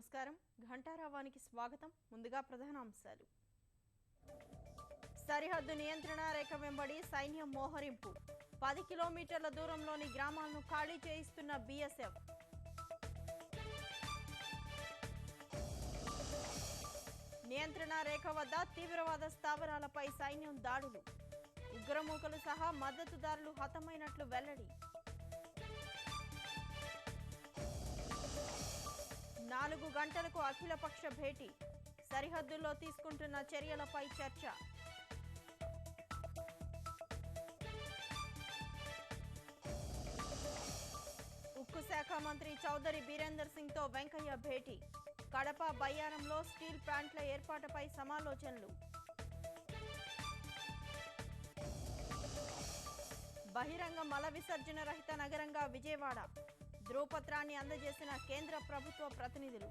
నమస్కారం ఘంటారావానికి స్వాగతం ముందుగా ప్రధానాంశాలు సరిహద్దు నియంత్రణ రేఖ వెంబడి సైన్యం మోహరింపు 10 కిలోమీటర్ల దూరంలోని గ్రామాలను ఖాళీ చేయిస్తున్న బీఎస్ఎఫ్ నియంత్రణ రేఖ వద్ద తీవ్రవాద స్థావరాలపై సైన్యం దాడులు ఉగ్రమూకలు సహా మద్దతుదారులు హతమైనట్లు వెల్లడి 4 గంటలకు అఖిలపక్ష భేటీ సరిహద్దుల్లో తీసుకుంటున్న చర్యలపై చర్చ ఉక్కు శాఖ మంత్రి చౌదరి బీరేందర్ సింగ్ తో వెంకయ్య భేటీ కడప బయ్యారంలో స్టీల్ ప్లాంట్ల ఏర్పాటుపై సమాలోచనలు బహిరంగ మల విసర్జన రహిత నగరంగా విజయవాడ ధ్రువపత్రాన్ని అందజేసిన కేంద్ర ప్రభుత్వ ప్రతినిధులు